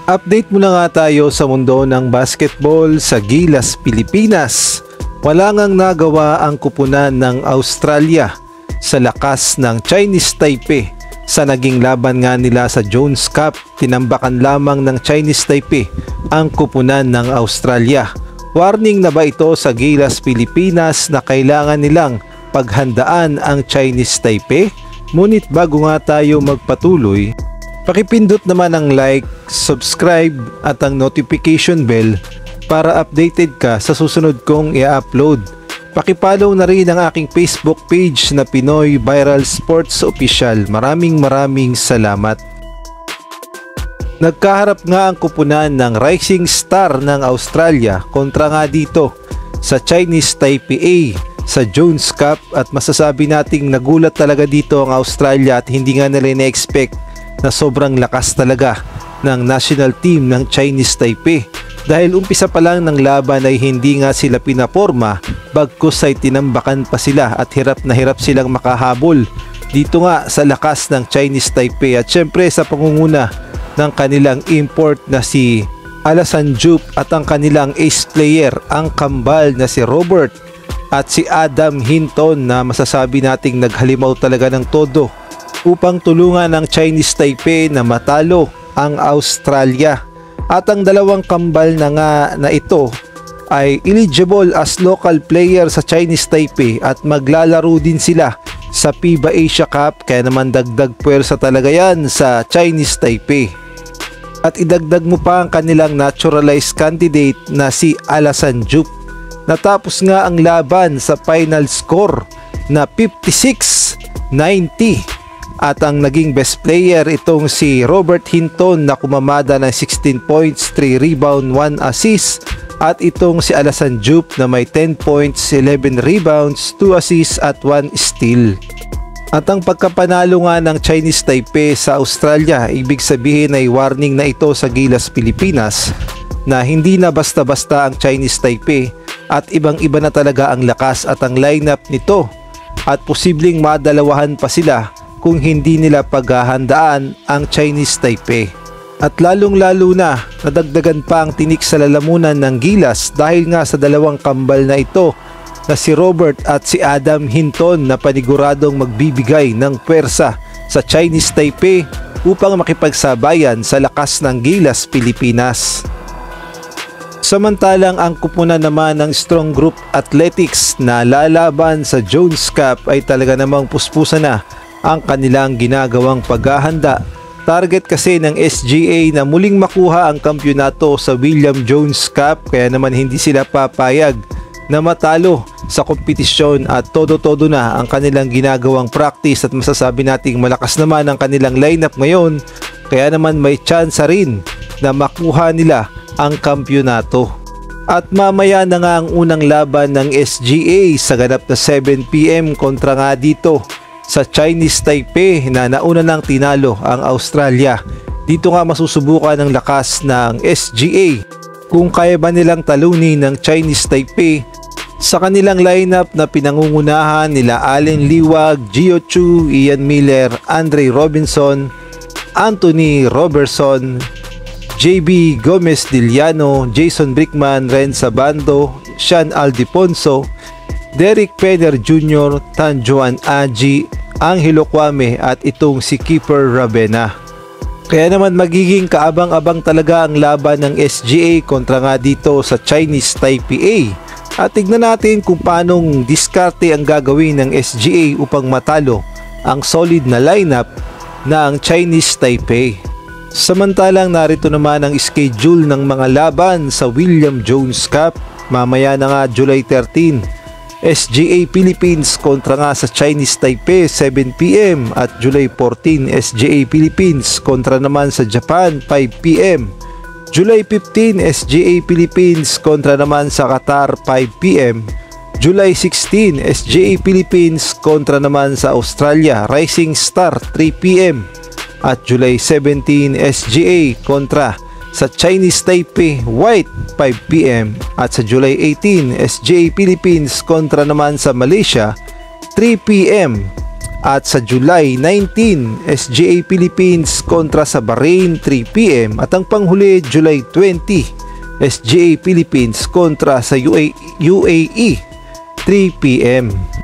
Update muna nga tayo sa mundo ng basketball sa Gilas, Pilipinas. Wala ngang nagawa ang kupunan ng Australia sa lakas ng Chinese Taipei. Sa naging laban nga nila sa Jones Cup, tinambakan lamang ng Chinese Taipei ang kupunan ng Australia. Warning na ba ito sa Gilas, Pilipinas na kailangan nilang paghandaan ang Chinese Taipei? Ngunit bago nga tayo magpatuloy, pakipindot naman ang like, subscribe at ang notification bell para updated ka sa susunod kong i-upload. Pakipollow na rin ang aking Facebook page na Pinoy Viral Sports Official. Maraming salamat. Nagkaharap nga ang kupunan ng Rising Star ng Australia kontra nga dito sa Chinese Taipei sa Jones Cup, at masasabi nating nagulat talaga dito ang Australia at hindi nga nila na-expect na sobrang lakas talaga ng national team ng Chinese Taipei. Dahil umpisa pa lang ng laban ay hindi nga sila pinaporma, bagkus ay tinambakan pa sila at hirap na hirap silang makahabol dito nga sa lakas ng Chinese Taipei. At syempre sa pangunguna ng kanilang import na si Alasan Jup at ang kanilang ace player, ang kambal na si Robert at si Adam Hinton, na masasabi nating naghalimaw talaga ng todo upang tulungan ng Chinese Taipei na matalo ang Australia. At ang dalawang kambal na nga na ito ay eligible as local player sa Chinese Taipei at maglalaro din sila sa FIBA Asia Cup, kaya naman dagdag puwersa talaga yan sa Chinese Taipei. At idagdag mo pa ang kanilang naturalized candidate na si Alasan Jup. Natapos nga ang laban sa final score na 56-90 at ang naging best player itong si Robert Hinton na kumamada ng 16 points, 3 rebound, 1 assist, at itong si Alasan Jup na may 10 points, 11 rebounds, 2 assists at 1 steal. At ang pagkapanalo nga ng Chinese Taipei sa Australia, ibig sabihin ay warning na ito sa Gilas, Pilipinas na hindi na basta-basta ang Chinese Taipei at ibang-iba na talaga ang lakas at ang lineup nito, at posibleng madalawahan pa sila kung hindi nila paghahandaan ang Chinese Taipei. At lalong-lalo na nadagdagan pa ang tinik sa lalamunan ng Gilas dahil nga sa dalawang kambal na ito na si Robert at si Adam Hinton na paniguradong magbibigay ng pwersa sa Chinese Taipei upang makipagsabayan sa lakas ng Gilas, Pilipinas. Samantalang ang kupunan naman ng Strong Group Athletics na lalaban sa Jones Cup ay talaga namang puspusan na ang kanilang ginagawang paghahanda. Target kasi ng SGA na muling makuha ang kampyonato sa William Jones Cup, kaya naman hindi sila papayag na matalo sa kompetisyon at todo-todo na ang kanilang ginagawang practice, at masasabi nating malakas naman ang kanilang lineup ngayon, kaya naman may chance rin na makuha nila ang kampyonato. At mamaya na nga ang unang laban ng SGA sa ganap na 7 PM kontra nga dito sa Chinese Taipei na nauna nang tinalo ang Australia. Dito nga masusubukan ng lakas ng SGA kung kaya ba nilang talunin ng Chinese Taipei sa kanilang lineup na pinangungunahan nila Allen Liwag, Gio Chu, Ian Miller, Andre Robinson, Anthony Robertson, JB Gomez-Diliano, Jason Brickman, Ren Sabando, Sean Aldiponso, Derek Penner Jr., Tanjuan Aji, Angelo Kwame at itong si Keeper Ravena. Kaya naman magiging kaabang-abang talaga ang laban ng SGA kontra nga dito sa Chinese Taipei. At tignan natin kung paanong diskarte ang gagawin ng SGA upang matalo ang solid na lineup ng Chinese Taipei. Samantalang narito naman ang schedule ng mga laban sa William Jones Cup. Mamaya na nga July 13, SGA Philippines kontra nga sa Chinese Taipei 7 PM, at July 14 SGA Philippines kontra naman sa Japan 5 PM. July 15 SGA Philippines kontra naman sa Qatar 5 PM. July 16 SGA Philippines kontra naman sa Australia Rising Star 3 PM. At July 17 SGA kontra sa Chinese Taipei White 5 PM. At sa July 18 SGA Philippines kontra naman sa Malaysia 3 PM. At sa July 19, SGA Philippines kontra sa Bahrain 3pm. At ang panghuli July 20, SGA Philippines kontra sa UAE 3pm.